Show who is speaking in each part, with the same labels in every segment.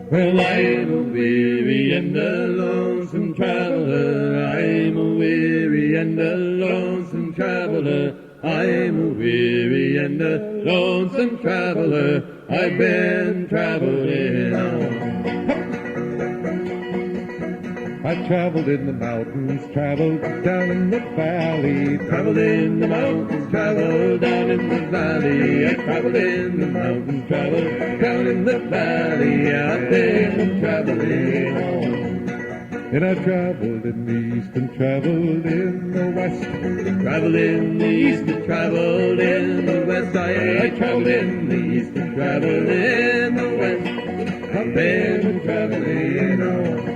Speaker 1: Well, I'm a weary and a lonesome traveler. I'm a weary and a lonesome traveler. I'm a weary and a lonesome traveler. I've been traveling on. I traveled in the mountains, traveled down in the valley, traveled in the mountains, traveled down in the valley. I traveled in the mountains, traveled down in the valley. I've been traveling on. And I traveled in the east and traveled in the west. Traveled in the east and traveled in the west. I traveled in the east and traveled in the west. I've been traveling on.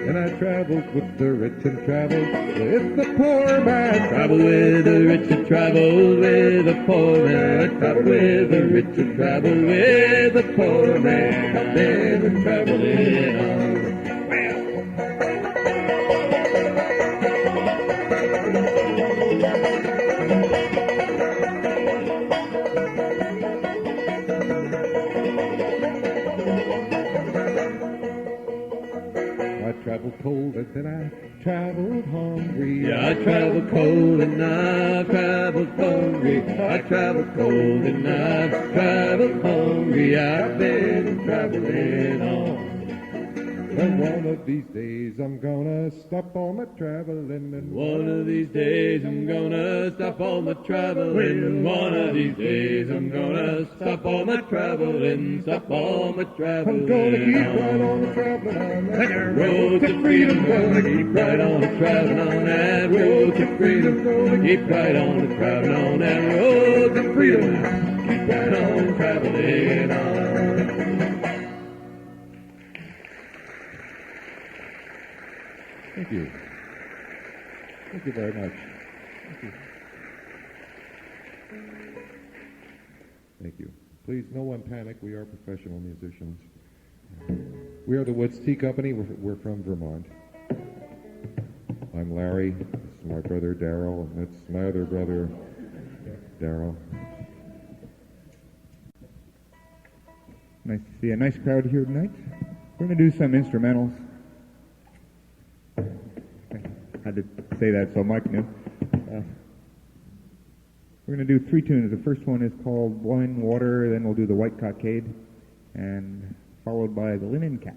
Speaker 1: And I traveled with the rich and traveled with the poor man. Traveled with the rich and traveled with the poor man. I traveled with the rich and traveled with the poor man. I've been traveling on. I traveled cold and then I traveled hungry. Yeah, I traveled cold and I traveled hungry. I traveled cold and I traveled hungry. I've been traveling on. And one of these days I'm gonna stop all my traveling. And one of these days I'm gonna stop all my traveling. One of these days I'm gonna stop all my traveling. Stop all my traveling. I'm gonna keep right on traveling on that road to freedom. Gonna keep right on traveling on that road to freedom. Gonna keep right on traveling on that road to freedom. Keep right on traveling on. Thank you. Thank you very much. Thank you. Thank you. Please, no one panic. We are professional musicians. We are the Woods Tea Company. We're from Vermont. I'm Larry. This is my brother Darrell, and that's my other brother Darrell.
Speaker 2: Nice to see a nice crowd here tonight. We're going to do some instrumentals. I had to say that so Mike knew. We're going to do 3 tunes. The first one is called Wine, Water, then we'll do the White Cockade, and followed by the Linen Cap.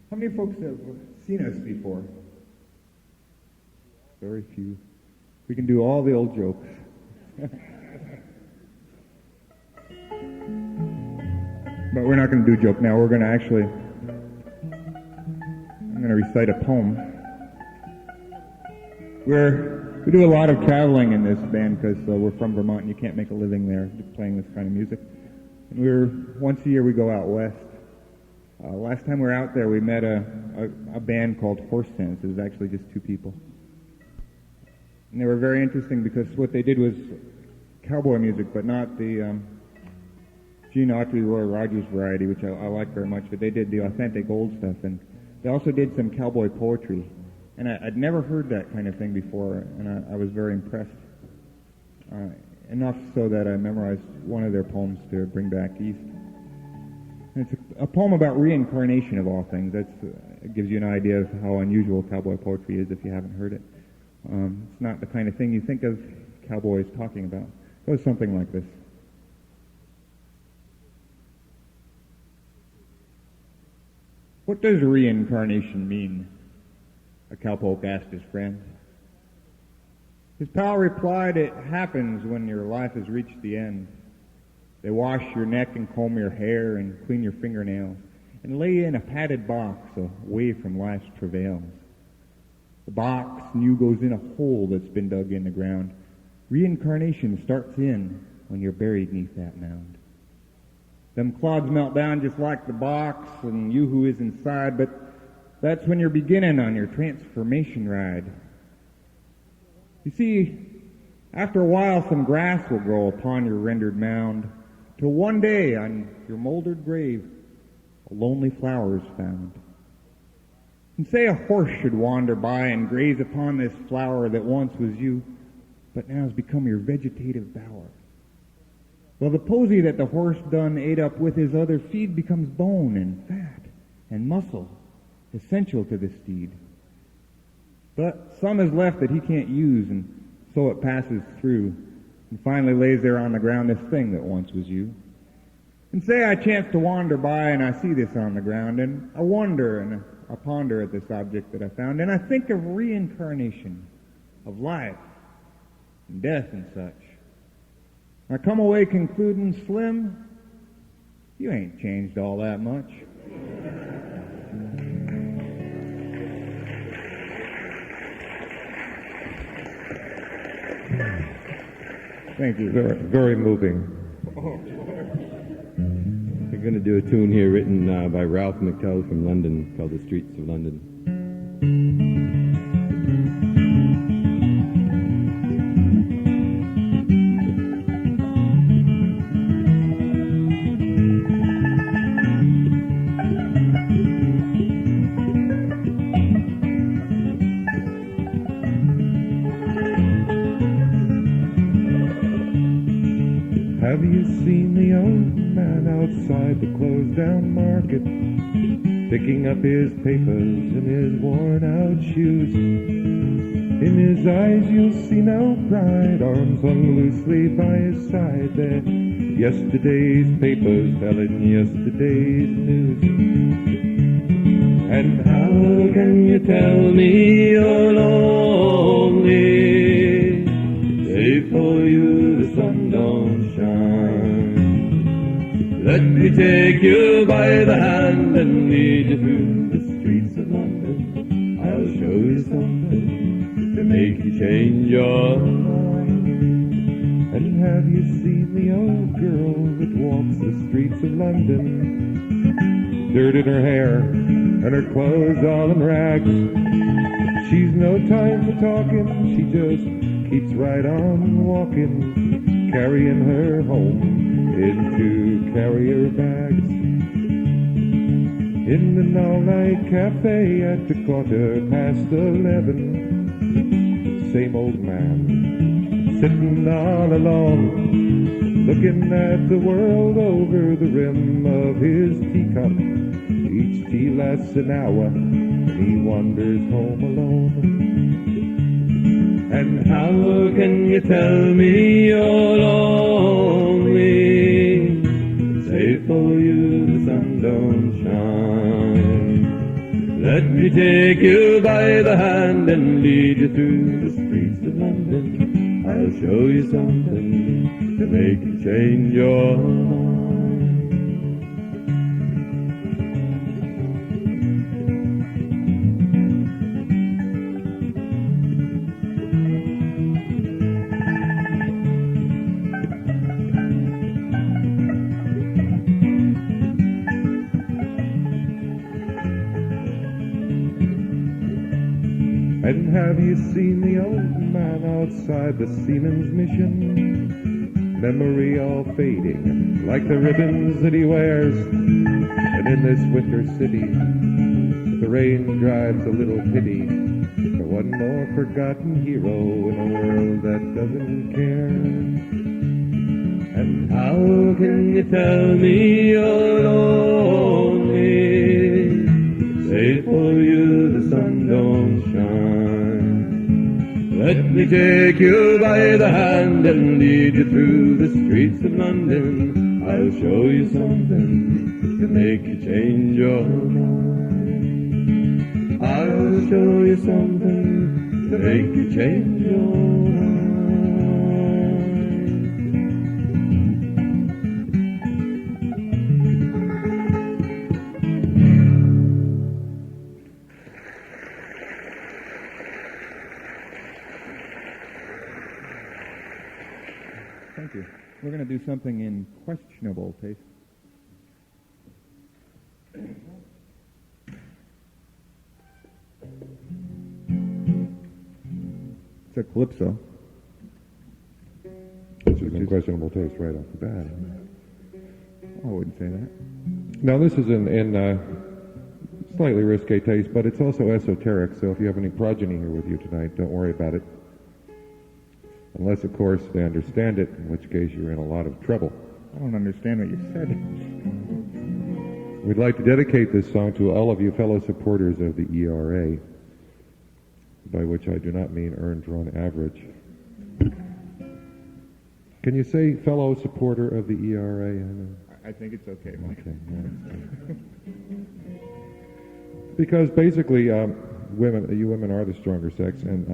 Speaker 2: How many folks have seen us before? Very few. We can do all the old jokes. But we're not going to do a joke now. We're going to actually, I'm going to recite a poem. We do a lot of traveling in this band because we're from Vermont and you can't make a living there playing this kind of music. And once a year we go out west. Last time we were out there we met a band called Horse Sense. It was actually just two people. And they were very interesting because what they did was cowboy music, but not the Gene Autry, Roy Rogers variety, which I like very much, but they did the authentic old stuff. And they also did some cowboy poetry. And I'd never heard that kind of thing before, and I was very impressed. Enough so that I memorized one of their poems to bring back east. And it's a poem about reincarnation of all things. It gives you an idea of how unusual cowboy poetry is if you haven't heard it. It's not the kind of thing you think of cowboys talking about. It goes something like this. What does reincarnation mean? A cowpoke asked his friend. His pal replied, it happens when your life has reached the end. They wash your neck and comb your hair and clean your fingernails and lay you in a padded box away from life's travails. The box new goes in a hole that's been dug in the ground. Reincarnation starts in when you're buried neath that mound. Them clods melt down just like the box and you who is inside, but that's when you're beginning on your transformation ride. You see, after a while some grass will grow upon your rendered mound, till one day on your moldered grave a lonely flower is found. And say a horse should wander by and graze upon this flower that once was you, but now has become your vegetative bower. Well, the posy that the horse done ate up with his other feed becomes bone and fat and muscle, essential to the steed. But some is left that he can't use, and so it passes through, and finally lays there on the ground this thing that once was you. And say I chance to wander by and I see this on the ground, and I wonder and I ponder at this object that I found, and I think of reincarnation, of life, and death and such. I come away concluding, Slim, you ain't changed all that much. Thank you.
Speaker 1: Very, very moving.
Speaker 3: We're going to do a tune here written by Ralph McTell from London called The Streets of London.
Speaker 1: Have you seen the old man outside the closed-down market, picking up his papers and his worn-out shoes? In his eyes you'll see no pride, arms hung loosely by his side. They're yesterday's papers telling yesterday's news. And how can you tell me you're lonely? Save for you the sun don't shine. Let me take you by the hand and lead you through the streets of London. I'll show you something to make you change your mind. And have you seen the old girl that walks the streets of London? Dirt in her hair and her clothes all in rags. She's no time for talking, she just keeps right on walking, carrying her home into carrier bags. In an all-night cafe at the 11:15, same old man, sitting all alone, looking at the world over the rim of his teacup. Each tea lasts an hour, and he wanders home alone. And how can you tell me you're lonely? Say for you the sun don't shine. Let me take you by the hand and lead you through the streets of London. I'll show you something to make you change your mind.
Speaker 4: And have you seen the old man outside the Seaman's Mission? Memory all fading, like the ribbons that he wears. And in this winter city, the rain drives a little pity for one more forgotten hero in a world that doesn't care.
Speaker 1: And how can you tell me you're lonely? Say for you the sun don't shine. Let me take you by the hand and lead you through the streets of London. I'll show you something to make you change your mind. I'll show you something to make you change your mind.
Speaker 2: Thank you. We're going to do something in questionable taste. It's a calypso.
Speaker 4: Which is in questionable taste right off the bat.
Speaker 2: I wouldn't say that.
Speaker 4: Now this is in slightly risque taste, but it's also esoteric, so if you have any progeny here with you tonight, don't worry about it. Unless, of course, they understand it, in which case you're in a lot of trouble.
Speaker 2: I don't understand what you said.
Speaker 4: We'd like to dedicate this song to all of you fellow supporters of the ERA, by which I do not mean earned run average. Can you say fellow supporter of the ERA?
Speaker 2: I think it's okay, Mike.
Speaker 4: Okay, yeah. Because basically, you women are the stronger sex, and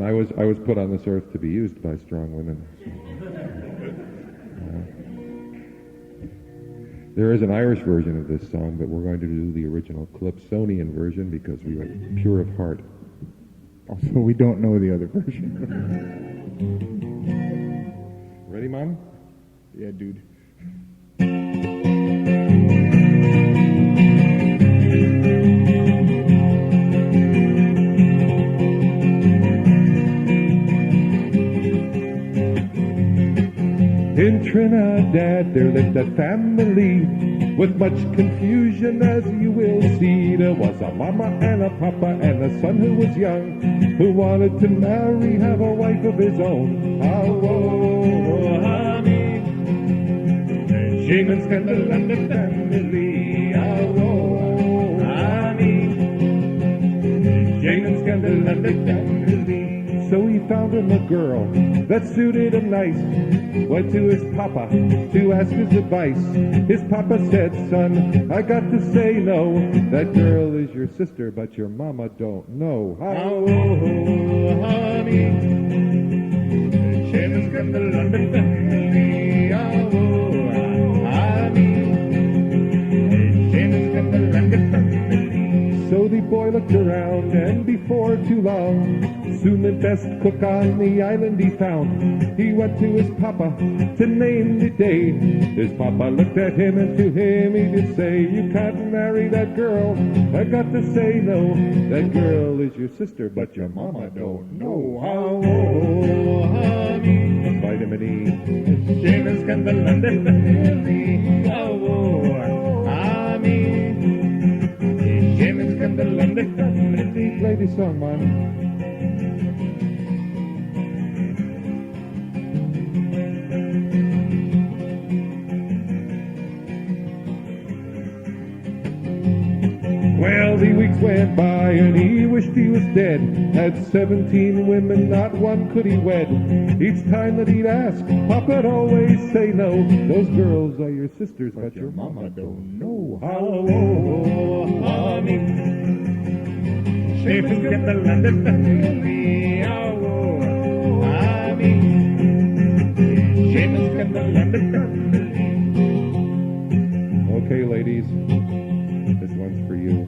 Speaker 4: I was put on this earth to be used by strong women. There is an Irish version of this song, but we're going to do the original Calypsonian version because we are pure of heart.
Speaker 2: Also, we don't know the other version.
Speaker 4: Ready, Mom?
Speaker 2: Yeah, dude.
Speaker 4: In Trinidad there lived a family with much confusion, as you will see. There was a mama and a papa and a son who was young, who wanted to marry, have a wife of his own. Oh, honey, shame and scandal and the family. Oh, honey, shame and scandal and the family. So he found him a girl that suited him nice. Went to his papa to ask his advice. His papa said, son, I got to say no. That girl is your sister, but your mama don't know. Oh, honey, shame and scandal and the family. Oh, honey, shame and scandal and the family. So the boy looked around, and before too long, soon the best cook on the island he found. He went to his papa to name the day. His papa looked at him, and to him he did say, you can't marry that girl. I got to say no. That girl is your sister, but your mama don't know. Oh, honey, vitamin E, shame and scandal and the family. Oh, honey, shame and scandal and the family. Play this song, Mom. Well, the week weeks went by and he wished he was dead. Had 17 women, not one could he wed. Each time that he'd ask, Papa'd always say no. Those girls are your sisters, but your mama don't know how.
Speaker 2: Oh, honey, Seamus kept the London family. Oh, honey, Seamus kept the London family.
Speaker 4: Okay, ladies, this one's for you.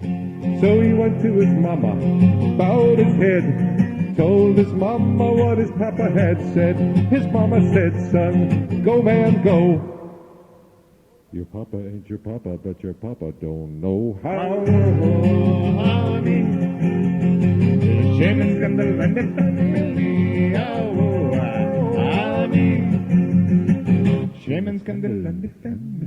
Speaker 4: So he went to his mama, bowed his head, told his mama what his papa had said. His mama said, son, go man, go. Your papa ain't your papa, but your papa don't know how.
Speaker 2: Oh, honey, Seamus kept the London family. Oh, honey, Seamus kept the London family.